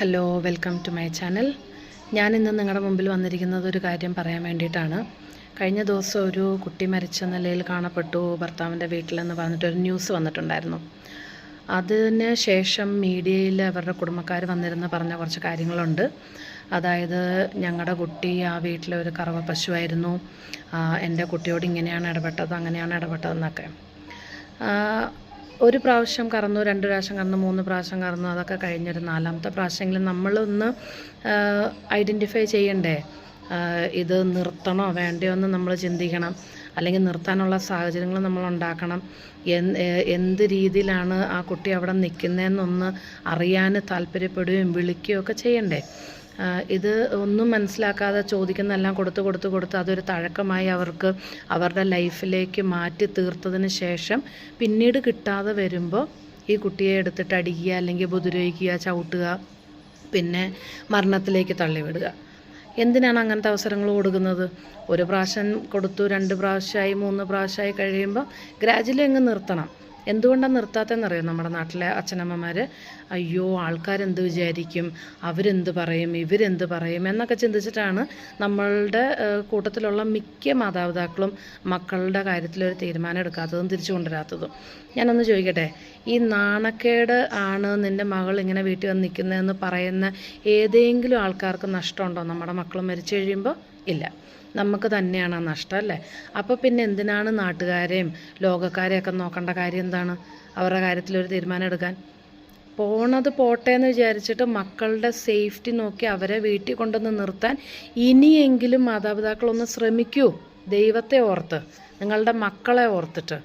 Hello, welcome to my channel. ഞാനിന്ന് നിങ്ങളുടെ മുമ്പിൽ വന്നിരിക്കുന്നത് ഒരു കാര്യം പറയാൻ വേണ്ടിയിട്ടാണ്. കഴിഞ്ഞ ദിവസം ഒരു കുട്ടി മരിച്ച നിലയിൽ കാണപ്പെട്ടു ഭർത്താവിൻ്റെ വീട്ടിലെന്ന് പറഞ്ഞിട്ടൊരു ന്യൂസ് വന്നിട്ടുണ്ടായിരുന്നു. അതിന് ശേഷം മീഡിയയിൽ അവരുടെ കുടുംബക്കാർ വന്നിരുന്ന് പറഞ്ഞ കുറച്ച് കാര്യങ്ങളുണ്ട്. അതായത്, ഞങ്ങളുടെ കുട്ടി ആ വീട്ടിലെ ഒരു കറവ പശുവായിരുന്നു, എൻ്റെ കുട്ടിയോട് ഇങ്ങനെയാണ് ഇടപെട്ടത്, അങ്ങനെയാണ് ഇടപെട്ടതെന്നൊക്കെ. ഒരു പ്രാവശ്യം കറന്നു, 2 പ്രാവശ്യം കറന്നു, 3 പ്രാവശ്യം കറന്നു, അതൊക്കെ കഴിഞ്ഞൊരു 4ാമത്തെ പ്രാവശ്യമെങ്കിലും നമ്മളൊന്ന് ഐഡൻറ്റിഫൈ ചെയ്യണ്ടേ, ഇത് നിർത്തണോ വേണ്ടയോ എന്ന് നമ്മൾ ചിന്തിക്കണം. അല്ലെങ്കിൽ നിർത്താനുള്ള സാഹചര്യങ്ങൾ നമ്മൾ ഉണ്ടാക്കണം. എന്ത് രീതിയിലാണ് ആ കുട്ടി അവിടെ നിൽക്കുന്നതെന്നൊന്ന് അറിയാൻ താല്പര്യപ്പെടുകയും വിളിക്കുകയും ഒക്കെ ചെയ്യണ്ടേ. ഇത് ഒന്നും മനസ്സിലാക്കാതെ ചോദിക്കുന്നതെല്ലാം കൊടുത്ത് അതൊരു തഴക്കമായി അവർക്ക് അവരുടെ ലൈഫിലേക്ക് മാറ്റി തീർത്തതിന് ശേഷം പിന്നീട് കിട്ടാതെ വരുമ്പോൾ ഈ കുട്ടിയെ എടുത്തിട്ട് അടിക്കുക, അല്ലെങ്കിൽ ഉപദ്രവിക്കുക, ചവിട്ടുക, പിന്നെ മരണത്തിലേക്ക് തള്ളിവിടുക. എന്തിനാണ് അങ്ങനത്തെ അവസരങ്ങൾ കൊടുക്കുന്നത്? ഒരു പ്രാവശ്യം കൊടുത്തു, 2 പ്രാവശ്യമായി, 3 പ്രാവശ്യമായി കഴിയുമ്പോൾ ഗ്രാജുവലി അങ്ങ് നിർത്തണം. എന്തുകൊണ്ടാണ് നിർത്താത്തതെന്നറിയാം നമ്മുടെ നാട്ടിലെ അച്ഛനമ്മമാർ? അയ്യോ, ആൾക്കാരെന്ത് വിചാരിക്കും, അവരെന്ത് പറയും, ഇവരെന്ത് പറയും എന്നൊക്കെ ചിന്തിച്ചിട്ടാണ് നമ്മളുടെ കൂട്ടത്തിലുള്ള മിക്ക മാതാപിതാക്കളും മക്കളുടെ കാര്യത്തിലൊരു തീരുമാനം എടുക്കാത്തതും തിരിച്ചു കൊണ്ടുവരാത്തതും. ഞാനൊന്ന് ചോദിക്കട്ടെ, ഈ നാണക്കേട് ആണ് നിൻ്റെ മകൾ ഇങ്ങനെ വീട്ടിൽ വന്ന് നിൽക്കുന്നതെന്ന് പറയുന്ന ഏതെങ്കിലും ആൾക്കാർക്ക് നഷ്ടമുണ്ടോ? നമ്മുടെ മക്കൾ മരിച്ചു കഴിയുമ്പോൾ ഇല്ല, നമുക്ക് തന്നെയാണ് ആ നഷ്ടം, അല്ലേ? അപ്പോൾ പിന്നെ എന്തിനാണ് നാട്ടുകാരെയും ലോകക്കാരെയൊക്കെ നോക്കേണ്ട കാര്യം എന്താണ്? അവരുടെ കാര്യത്തിലൊരു തീരുമാനം എടുക്കാൻ. പോണത് പോട്ടെ എന്ന് വിചാരിച്ചിട്ട് മക്കളുടെ സേഫ്റ്റി നോക്കി അവരെ വീട്ടിൽ കൊണ്ടുവന്ന് നിർത്താൻ ഇനിയെങ്കിലും മാതാപിതാക്കളൊന്ന് ശ്രമിക്കൂ. ദൈവത്തെ ഓർത്ത്, നിങ്ങളുടെ മക്കളെ ഓർത്തിട്ട്.